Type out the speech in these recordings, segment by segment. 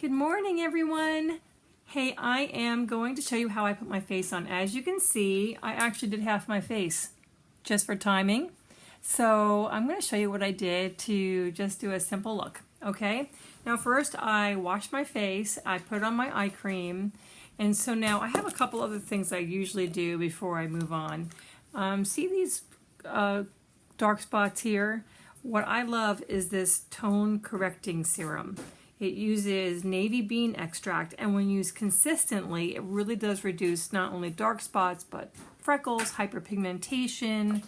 Good morning, everyone. Hey, I am going to show you how I put my face on. As you can see, I actually did half my face just for timing. So I'm going to show you what I did to just do a simple look, okay? Now first I washed my face, I put on my eye cream, and so now I have a couple other things I usually do before I move on. See these dark spots here? What I love is this tone correcting serum. It uses navy bean extract, and when used consistently, it really does reduce not only dark spots, but freckles, hyperpigmentation,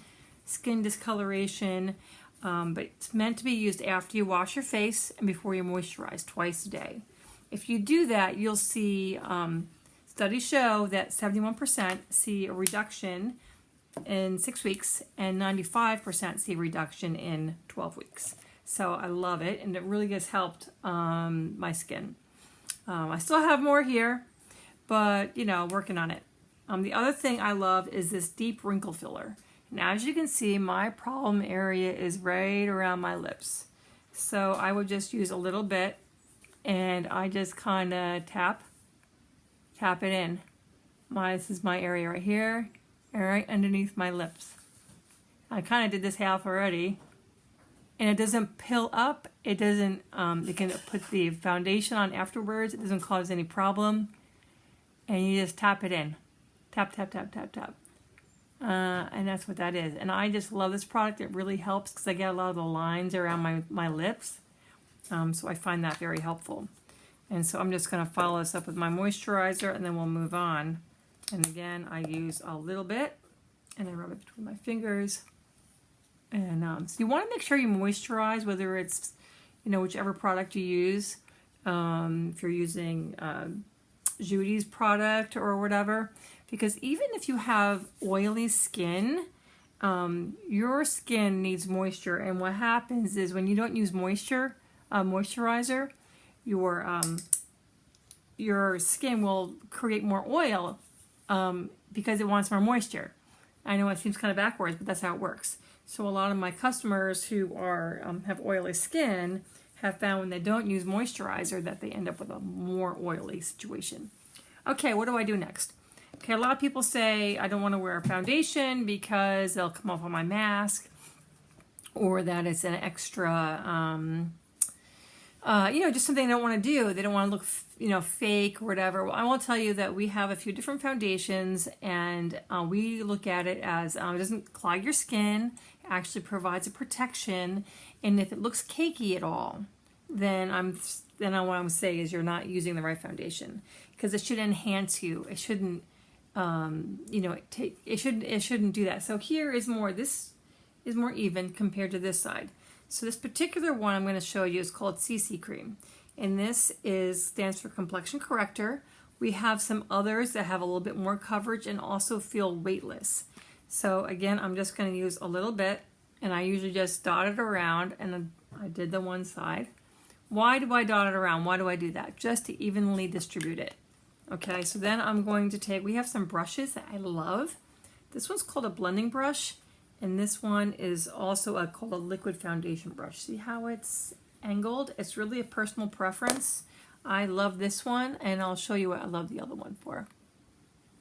skin discoloration. But it's meant to be used after you wash your face and before you moisturize twice a day. If you do that, you'll see studies show that 71% see a reduction in 6 weeks and 95% see a reduction in 12 weeks. So I love it, and it really has helped my skin. I still have more here, but you know, working on it. The other thing I love is this deep wrinkle filler. And as you can see, my problem area is right around my lips. So I would just use a little bit, and I just kind of tap it in. This is my area right here, and right underneath my lips. I kind of did this half already. And it doesn't pill up, it doesn't, you can put the foundation on afterwards, it doesn't cause any problem. And you just tap it in. Tap, tap, tap, tap, tap. And that's what that is. And I just love this product, it really helps because I get a lot of the lines around my lips. So I find that very helpful. And so I'm just going to follow this up with my moisturizer, and then we'll move on. And again, I use a little bit, and I rub it between my fingers. And so you want to make sure you moisturize, whether it's, you know, whichever product you use. If you're using Judy's product or whatever, because even if you have oily skin, your skin needs moisture. And what happens is when you don't use moisturizer, your skin will create more oil because it wants more moisture. I know it seems kind of backwards, but that's how it works. So a lot of my customers who are have oily skin have found when they don't use moisturizer that they end up with a more oily situation. Okay, what do I do next? Okay, a lot of people say I don't want to wear a foundation because they'll come off on my mask, or that it's an extra, you know, just something they don't want to do. They don't want to look, you know, fake or whatever. Well, I will tell you that we have a few different foundations, and we look at it as it doesn't clog your skin. It actually provides a protection, and if it looks cakey at all, then what I'm saying is you're not using the right foundation, because it should enhance you. It shouldn't, you know, it shouldn't do that. So here is more. This is more even compared to this side. So this particular one I'm going to show you is called CC Cream, and this stands for Complexion Corrector. We have some others that have a little bit more coverage and also feel weightless. So again, I'm just going to use a little bit, and I usually just dot it around, and I did the one side. Why do I dot it around? Why do I do that? Just to evenly distribute it. Okay, so then I'm going to take, we have some brushes that I love. This one's called a blending brush. And this one is also called a liquid foundation brush. See how it's angled? It's really a personal preference. I love this one, and I'll show you what I love the other one for.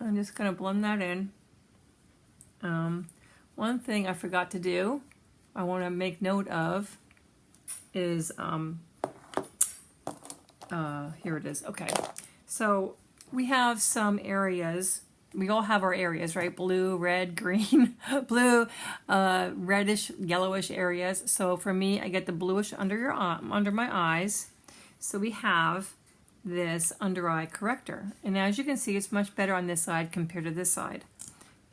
I'm just going to blend that in. One thing I forgot to do, I want to make note of, is, here it is. Okay, so we have some areas. We all have our areas, right? Blue, red, green, blue, reddish, yellowish areas. So for me, I get the bluish under my eyes. So we have this under eye corrector. And as you can see, it's much better on this side compared to this side.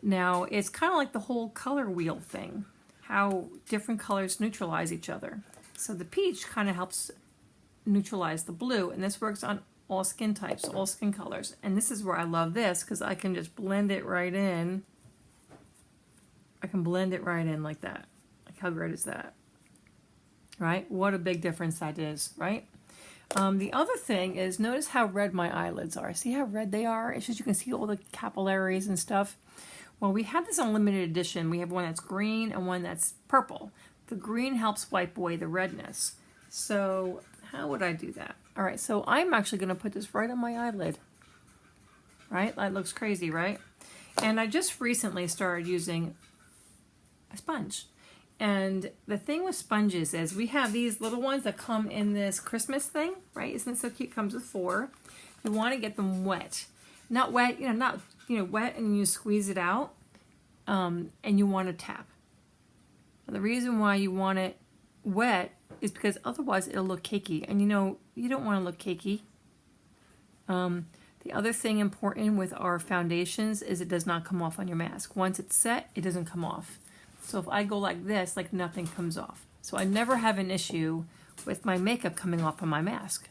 Now, it's kind of like the whole color wheel thing, how different colors neutralize each other. So the peach kind of helps neutralize the blue, and this works on all skin types, all skin colors. And this is where I love this, because I can just blend it right in. I can blend it right in like that. Like, how great is that? Right? What a big difference that is, right? The other thing is, notice how red my eyelids are. See how red they are? It's just you can see all the capillaries and stuff. Well, we have this on limited edition. We have one that's green and one that's purple. The green helps wipe away the redness. So how would I do that? All right, so I'm actually going to put this right on my eyelid. Right? That looks crazy, right? And I just recently started using a sponge. And the thing with sponges is we have these little ones that come in this Christmas thing, right? Isn't it so cute? It comes with 4. You want to get them wet. Not wet, not wet, and you squeeze it out, and you want to tap. And the reason why you want it wet is because otherwise it'll look cakey. And you don't want to look cakey. The other thing important with our foundations is it does not come off on your mask. Once it's set, it doesn't come off. So if I go like this, like nothing comes off. So I never have an issue with my makeup coming off on my mask.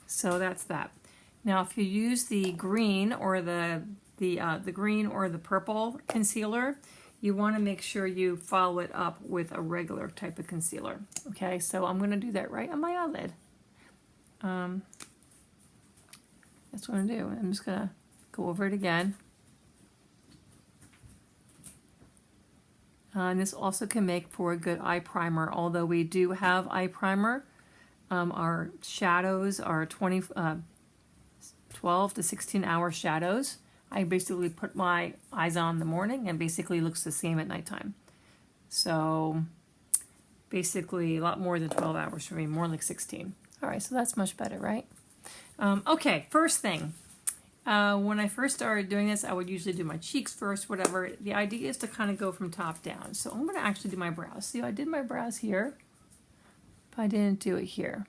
So that's that. Now if you use the green or the green or the purple concealer, you want to make sure you follow it up with a regular type of concealer. Okay, so I'm going to do that right on my eyelid. That's what I'm going to do. I'm just going to go over it again. And this also can make for a good eye primer, although we do have eye primer. Our shadows are 12 to 16 hour shadows. I basically put my eyes on in the morning and basically looks the same at nighttime. So basically a lot more than 12 hours for me, more like 16. All right, so that's much better, right? Okay, first thing. When I first started doing this, I would usually do my cheeks first, whatever. The idea is to kind of go from top down. So I'm going to actually do my brows. See, I did my brows here, but I didn't do it here,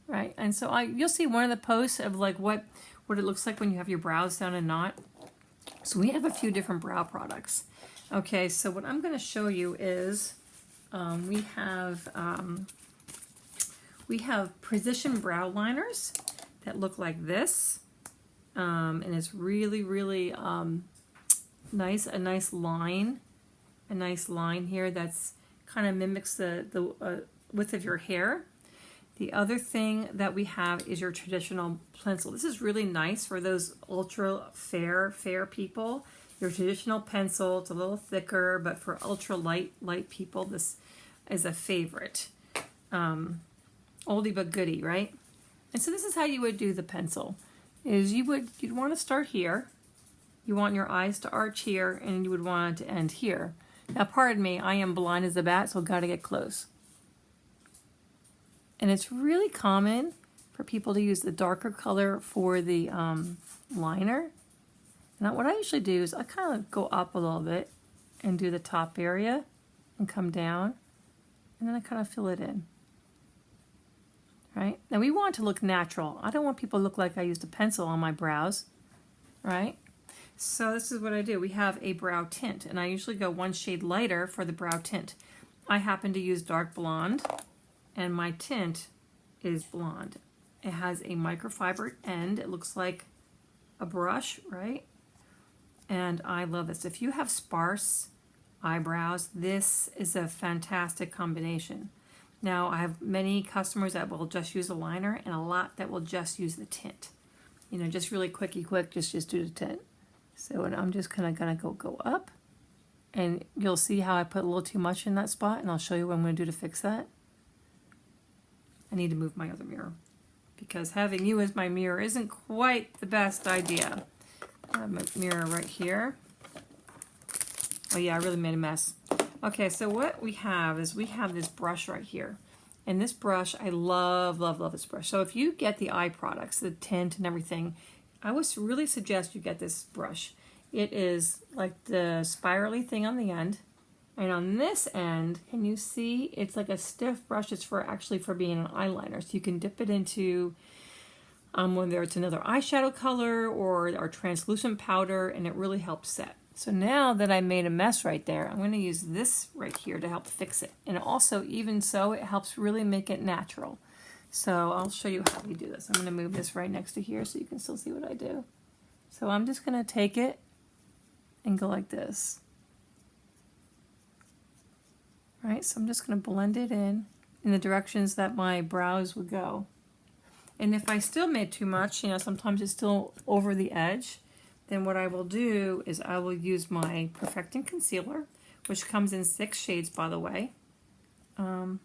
right? And so you'll see one of the posts of like what it looks like when you have your brows done and not. So we have a few different brow products. Okay, so what I'm going to show you is we have precision brow liners that look like this. And it's really, really nice. A nice line here that's kind of mimics the width of your hair. The other thing that we have is your traditional pencil. This is really nice for those ultra fair people. Your traditional pencil, it's a little thicker, but for ultra light people, this is a favorite. Oldie but goodie, right? And so this is how you would do the pencil. Is you'd want to start here. You want your eyes to arch here, and you would want it to end here. Now, pardon me, I am blind as a bat, so I've got to get close. And it's really common for people to use the darker color for the liner. Now, what I usually do is I kind of go up a little bit and do the top area and come down, and then I kind of fill it in. Right? Now we want it to look natural. I don't want people to look like I used a pencil on my brows, right? So this is what I do. We have a brow tint, and I usually go one shade lighter for the brow tint. I happen to use dark blonde, and my tint is blonde. It has a microfiber end. It looks like a brush, right? And I love this. If you have sparse eyebrows, this is a fantastic combination. Now, I have many customers that will just use a liner and a lot that will just use the tint. Just really quick, just do the tint. So I'm just kind of going to go up. And you'll see how I put a little too much in that spot, and I'll show you what I'm going to do to fix that. I need to move my other mirror because having you as my mirror isn't quite the best idea. I have my mirror right here. Oh yeah, I really made a mess. Okay, so what we have is we have this brush right here. And this brush, I love, love, love this brush. So if you get the eye products, the tint and everything, I would really suggest you get this brush. It is like the spirally thing on the end. And on this end, can you see? It's like a stiff brush. It's actually for being an eyeliner. So you can dip it into whether it's another eyeshadow color or our translucent powder, and it really helps set. So now that I made a mess right there, I'm going to use this right here to help fix it. And also, even so, it helps really make it natural. So I'll show you how we do this. I'm going to move this right next to here so you can still see what I do. So I'm just going to take it and go like this. All right, so I'm just going to blend it in the directions that my brows would go. And if I still made too much, sometimes it's still over the edge, then what I will do is I will use my Perfecting Concealer, which comes in 6 shades, by the way. And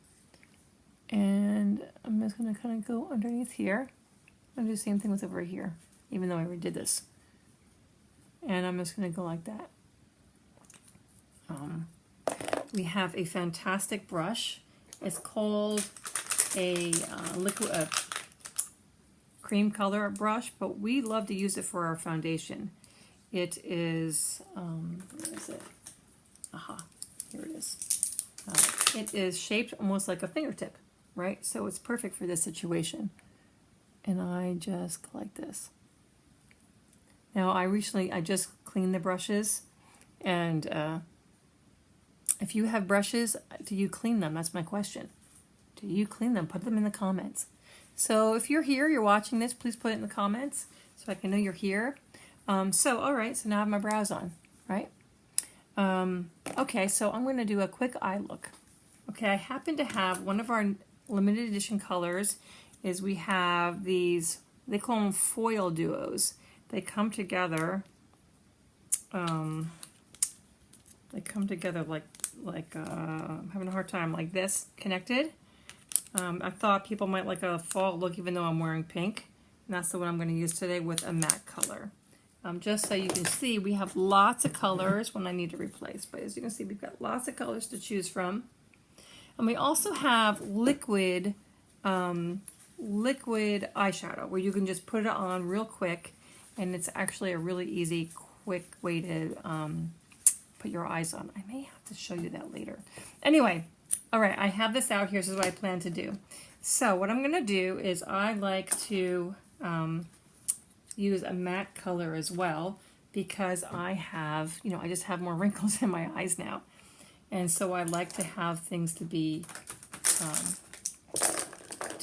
And I'm just going to kind of go underneath here. I'll do the same thing with over here, even though I already did this. And I'm just going to go like that. We have a fantastic brush. It's called a liquid cream color brush, but we love to use it for our foundation. It is, where is it? Aha, here it is. It is shaped almost like a fingertip, right? So it's perfect for this situation. And I just go like this. Now I just cleaned the brushes, and if you have brushes, do you clean them? That's my question. Do you clean them? Put them in the comments. So if you're here, you're watching this, please put it in the comments so I can know you're here. All right, so now I have my brows on, right? Okay, so I'm going to do a quick eye look. Okay, I happen to have one of our limited edition colors is we have these, they call them foil duos. They come together, I'm having a hard time like this, connected. I thought people might like a fall look even though I'm wearing pink. And that's the one I'm going to use today with a matte color. Just so you can see, we have lots of colors when I need to replace. But as you can see, we've got lots of colors to choose from. And we also have liquid eyeshadow where you can just put it on real quick. And it's actually a really easy, quick way to put your eyes on. I may have to show you that later. Anyway, all right, I have this out here. This is what I plan to do. So what I'm going to do is I like to use a matte color as well because I have, I just have more wrinkles in my eyes now. And so I like to have things to be a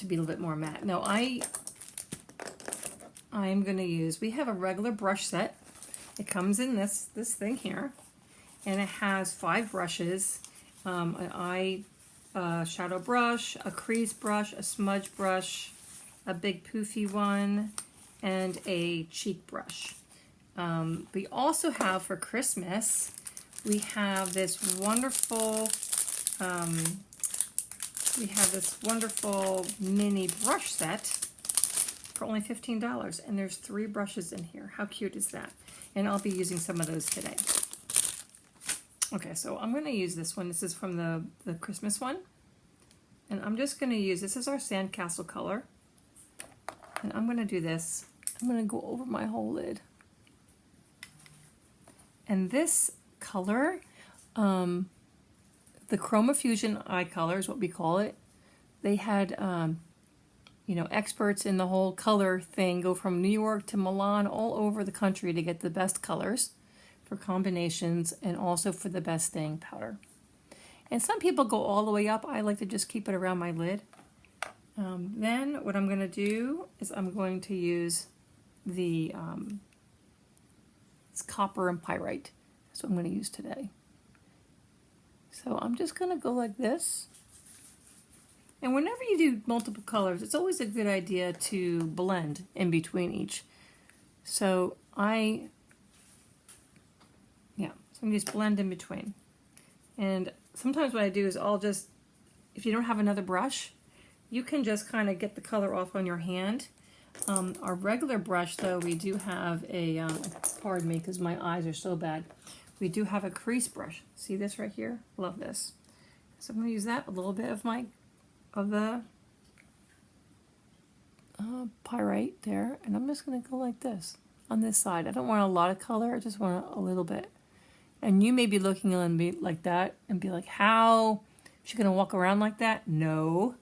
little bit more matte. Now I am going to use, we have a regular brush set. It comes in this thing here, and it has 5 brushes, an eye shadow brush, a crease brush, a smudge brush, a big poofy one, and a cheek brush. We also have for Christmas, we have this wonderful mini brush set for only $15, and there's 3 brushes in here. How cute is that? And I'll be using some of those today. Okay, so I'm going to use this one. This is from the Christmas one. And I'm just going to use, this is our sandcastle color. And I'm going to do this. I'm going to go over my whole lid. And this color, the Chroma Fusion eye color is what we call it. They had, experts in the whole color thing go from New York to Milan, all over the country to get the best colors for combinations and also for the best staying powder. And some people go all the way up. I like to just keep it around my lid. Then what I'm going to do is I'm going to use the it's copper and pyrite. That's what I'm going to use today. So I'm just going to go like this. And whenever you do multiple colors, it's always a good idea to blend in between each. So I'm just blend in between. And sometimes what I do is if you don't have another brush, you can just kind of get the color off on your hand. Our regular brush, though, we do have a, pardon me, because my eyes are so bad. We do have a crease brush. See this right here? Love this. So I'm going to use that, a little bit of the pyrite there, and I'm just going to go like this on this side. I don't want a lot of color, I just want a little bit. And you may be looking at me like that and be like, how? Is she going to walk around like that? No,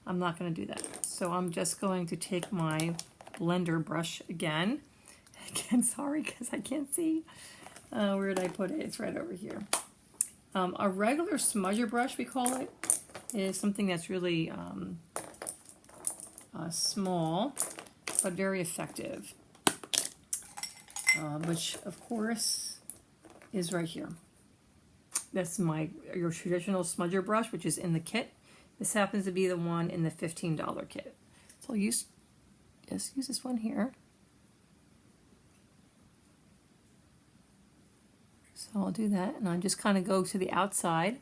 I'm not going to do that. So I'm just going to take my blender brush again. Again, sorry, because I can't see. Where did I put it? It's right over here. A regular smudger brush, we call it, is something that's really small, but very effective. Which, of course, is right here. That's your traditional smudger brush, which is in the kit. This happens to be the one in the $15 kit. So I'll use this one here. So I'll do that, and I just kind of go to the outside.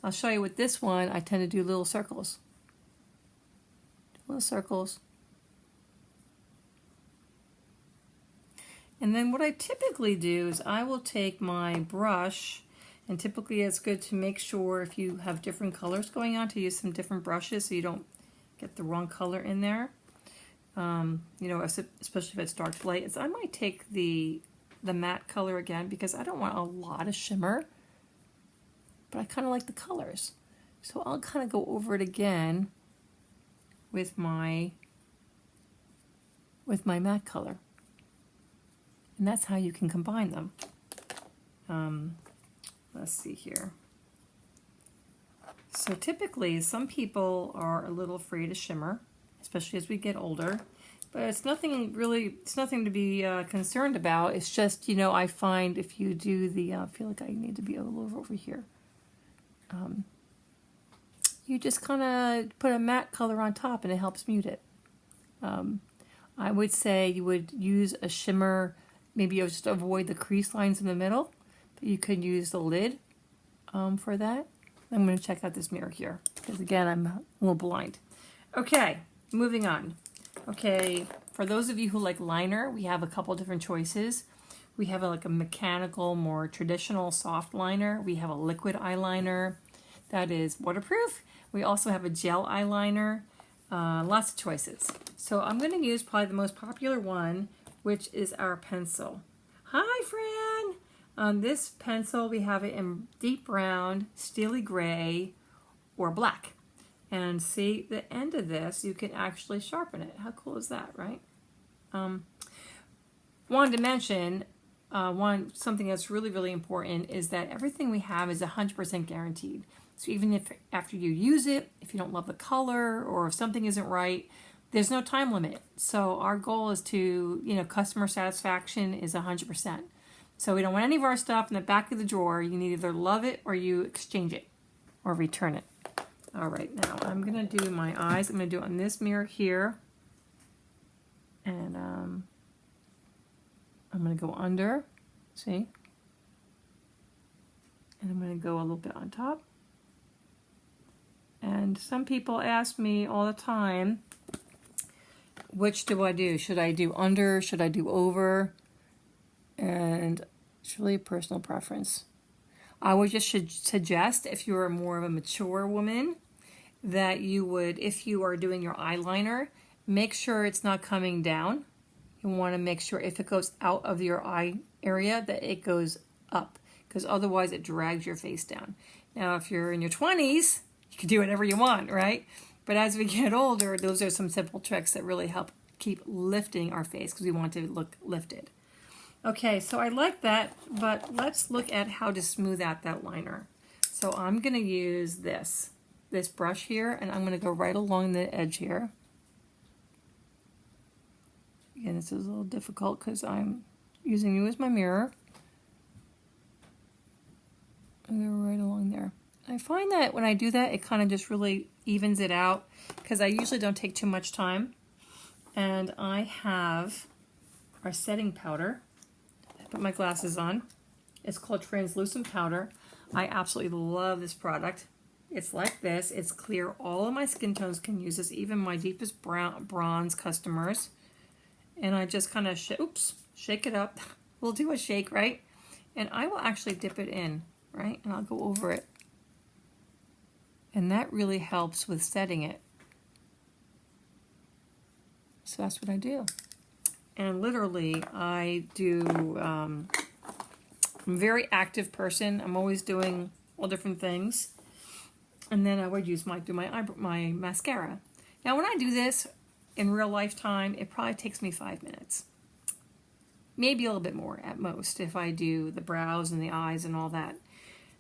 I'll show you with this one, I tend to do little circles. little circles. And then what I typically do is I will take my brush, and typically it's good to make sure if you have different colors going on to use some different brushes so you don't get the wrong color in there. You know, especially if it's dark to light. So I might take the matte color again because I don't want a lot of shimmer, but I kind of like the colors. So I'll kind of go over it again with my matte color. And that's how you can combine them. Let's see here. So typically, some people are a little afraid of shimmer, especially as we get older. But it's nothing to be concerned about. It's just, you know, I find if you do the, I feel like I need to be a little over here. You just kind of put a matte color on top and it helps mute it. I would say you would use a shimmer, maybe just avoid the crease lines in the middle, but you could use the lid for that. I'm going to check out this mirror here because again, I'm a little blind. Okay, moving on. Okay, for those of you who like liner, we have a couple different choices. We have like a mechanical, more traditional soft liner. We have a liquid eyeliner that is waterproof. We also have a gel eyeliner. Lots of choices. So I'm going to use probably the most popular one, which is our pencil. Hi, Fran! On this pencil, we have it in deep brown, steely gray, or black. And see, the end of this, you can actually sharpen it. How cool is that, right? Wanted to mention, something that's really, really important is that everything we have is 100% guaranteed. So even if after you use it, if you don't love the color or if something isn't right, there's no time limit. So our goal is to, you know, customer satisfaction is 100%. So we don't want any of our stuff in the back of the drawer. You need either love it or you exchange it or return it. All right, now I'm going to do my eyes. I'm going to do it on this mirror here. And I'm going to go under, see? And I'm going to go a little bit on top. And some people ask me all the time, which do I do? Should I do under? Should I do over? And it's really a personal preference. I would just suggest, if you're more of a mature woman, that you would, if you are doing your eyeliner, make sure it's not coming down. You want to make sure if it goes out of your eye area that it goes up, because otherwise it drags your face down. Now, if you're in your 20s, you can do whatever you want, right? But as we get older, those are some simple tricks that really help keep lifting our face because we want to look lifted. Okay, so I like that, but let's look at how to smooth out that liner. So I'm going to use this brush here, and I'm going to go right along the edge here. Again, this is a little difficult because I'm using you as my mirror. And go right along there. I find that when I do that, it kind of just really evens it out because I usually don't take too much time. And I have our setting powder. I put my glasses on. It's called Translucent Powder. I absolutely love this product. It's like this. It's clear. All of my skin tones can use this, even my deepest bronze customers. And I just kind of shake it up. We'll do a shake, right? And I will actually dip it in, right? And I'll go over it. And that really helps with setting it. So that's what I do. And literally, I do, I'm a very active person. I'm always doing all different things. And then I would use my mascara. Now, when I do this in real life time, it probably takes me 5 minutes. Maybe a little bit more at most if I do the brows and the eyes and all that.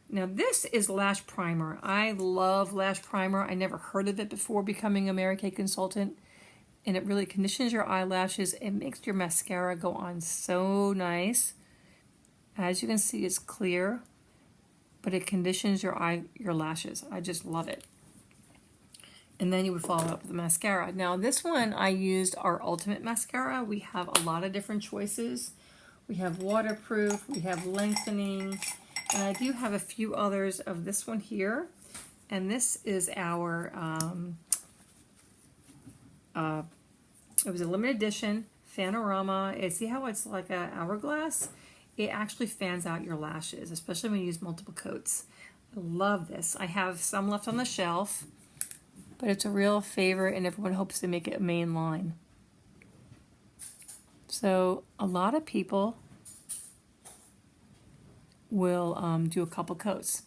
Now, this is Lash Primer. I love Lash Primer. I never heard of it before becoming a Mary Kay consultant. And it really conditions your eyelashes. It makes your mascara go on so nice. As you can see, it's clear, but it conditions your lashes. I just love it. And then you would follow up with the mascara. Now, this one, I used our Ultimate Mascara. We have a lot of different choices. We have waterproof, we have lengthening, and I do have a few others of this one here. And this is our it was a limited edition Fanorama. See how it's like an hourglass? It actually fans out your lashes, especially when you use multiple coats. I love this. I have some left on the shelf, but it's a real favorite and everyone hopes to make it a main line. So a lot of people will do a couple coats.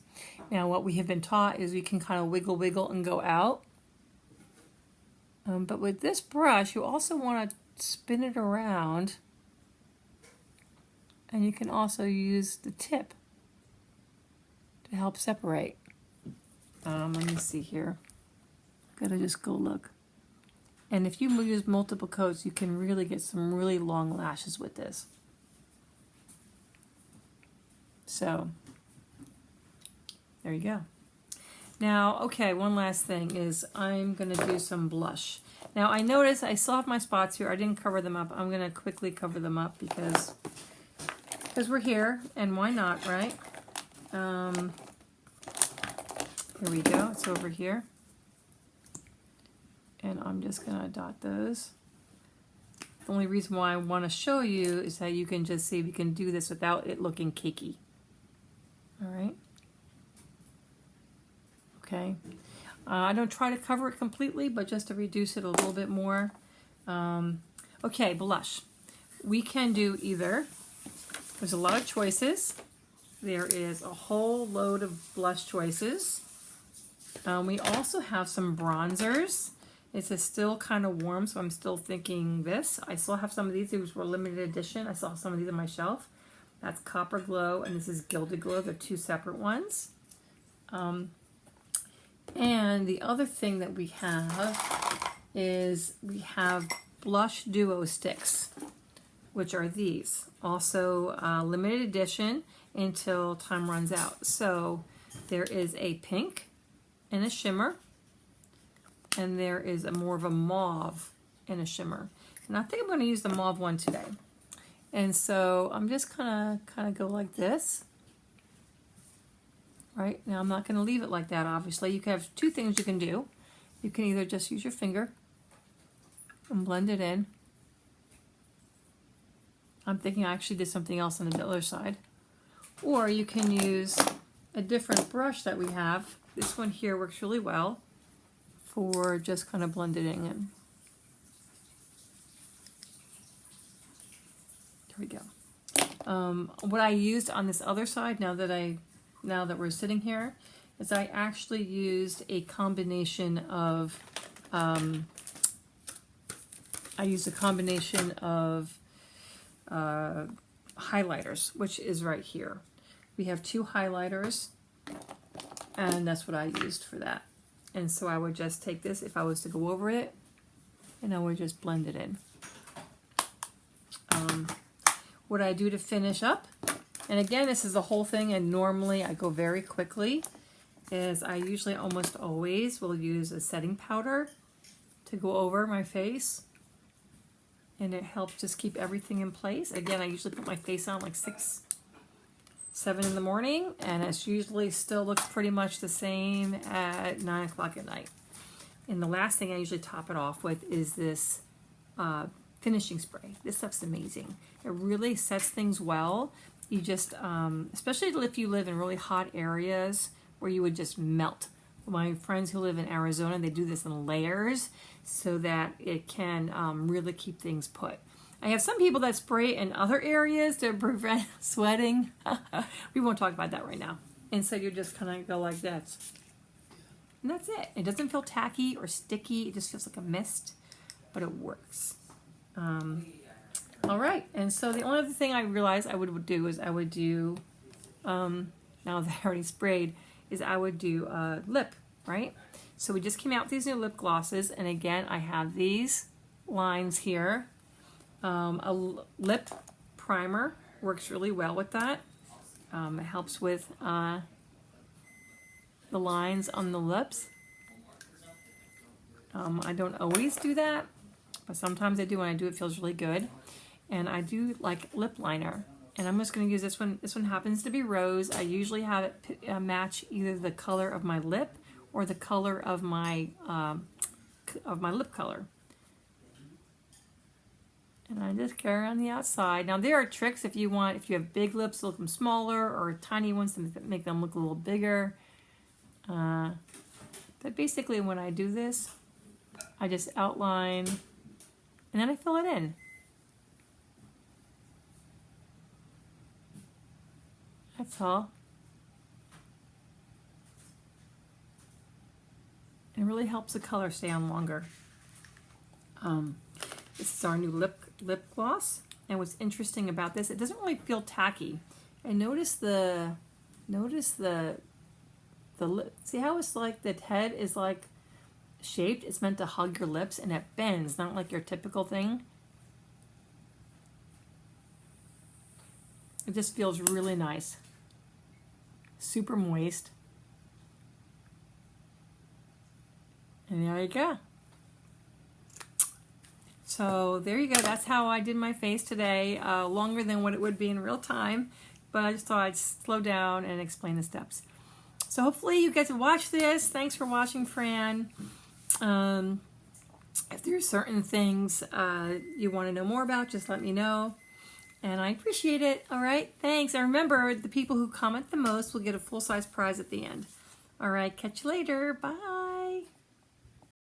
Now what we have been taught is we can kind of wiggle and go out. But with this brush, you also want to spin it around, and you can also use the tip to help separate. Let me see here. Gotta just go look. And if you use multiple coats, you can really get some really long lashes with this. So, there you go. Now, okay, one last thing is I'm going to do some blush. Now, I noticed I still have my spots here. I didn't cover them up. I'm going to quickly cover them up because we're here, and why not, right? Here we go. It's over here. And I'm just going to dot those. The only reason why I want to show you is that you can just see we can do this without it looking cakey. All right. Okay, I don't try to cover it completely, but just to reduce it a little bit more. Okay, blush. We can do either. There's a lot of choices. There is a whole load of blush choices. We also have some bronzers. It's still kind of warm, so I'm still thinking this. I still have some of these. These were limited edition. I still have some of these on my shelf. That's Copper Glow, and this is Gilded Glow. They're two separate ones. And the other thing that we have is we have Blush Duo Sticks, which are these. Also limited edition until time runs out. So there is a pink and a shimmer, and there is a more of a mauve and a shimmer. And I think I'm going to use the mauve one today. And so I'm just kind of go like this. Right, now I'm not going to leave it like that, obviously. You can have two things you can do. You can either just use your finger and blend it in. I'm thinking I actually did something else on the other side. Or you can use a different brush that we have. This one here works really well for just kind of blending in. There we go. What I used on this other side, now that we're sitting here, is I actually used a combination of highlighters, which is right here. We have two highlighters, and that's what I used for that. And so I would just take this if I was to go over it, and I would just blend it in. What I do to finish up, and again, this is the whole thing, and normally I go very quickly, is I usually almost always will use a setting powder to go over my face, and it helps just keep everything in place. Again, I usually put my face on like 6, 7 in the morning, and it usually still looks pretty much the same at 9 o'clock at night. And the last thing I usually top it off with is this finishing spray. This stuff's amazing. It really sets things well. You just, especially if you live in really hot areas where you would just melt. My friends who live in Arizona, they do this in layers so that it can really keep things put. I have some people that spray in other areas to prevent sweating. We won't talk about that right now. And so you just kind of go like that. And that's it. It doesn't feel tacky or sticky. It just feels like a mist, but it works. All right, and so the only other thing I realized I would do is I would do, now that I already sprayed, is I would do lip, right? So we just came out with these new lip glosses, and again, I have these lines here. A lip primer works really well with that. It helps with the lines on the lips. I don't always do that, but sometimes I do. When I do, it feels really good. And I do like lip liner, and I'm just going to use this one. This one happens to be rose. I usually have it match either the color of my lip or the color of my lip color. just go around the outside. Now there are tricks if you want, if you have big lips to look them smaller or tiny ones to make them look a little bigger. But basically when I do this, I just outline and then I fill it in. That's all. It really helps the color stay on longer. This is our new lip gloss, and what's interesting about this, it doesn't really feel tacky. And notice the lip. See how it's like the head is like shaped? It's meant to hug your lips, and it bends, not like your typical thing. It just feels really nice. Super moist. And there you go. So there you go. That's how I did my face today. Longer than what it would be in real time, but I just thought I'd slow down and explain the steps. So hopefully you get to watch this. Thanks for watching, Fran. If there's certain things you want to know more about, just let me know. And I appreciate it. All right, thanks. And remember, the people who comment the most will get a full-size prize at the end. All right, catch you later. Bye.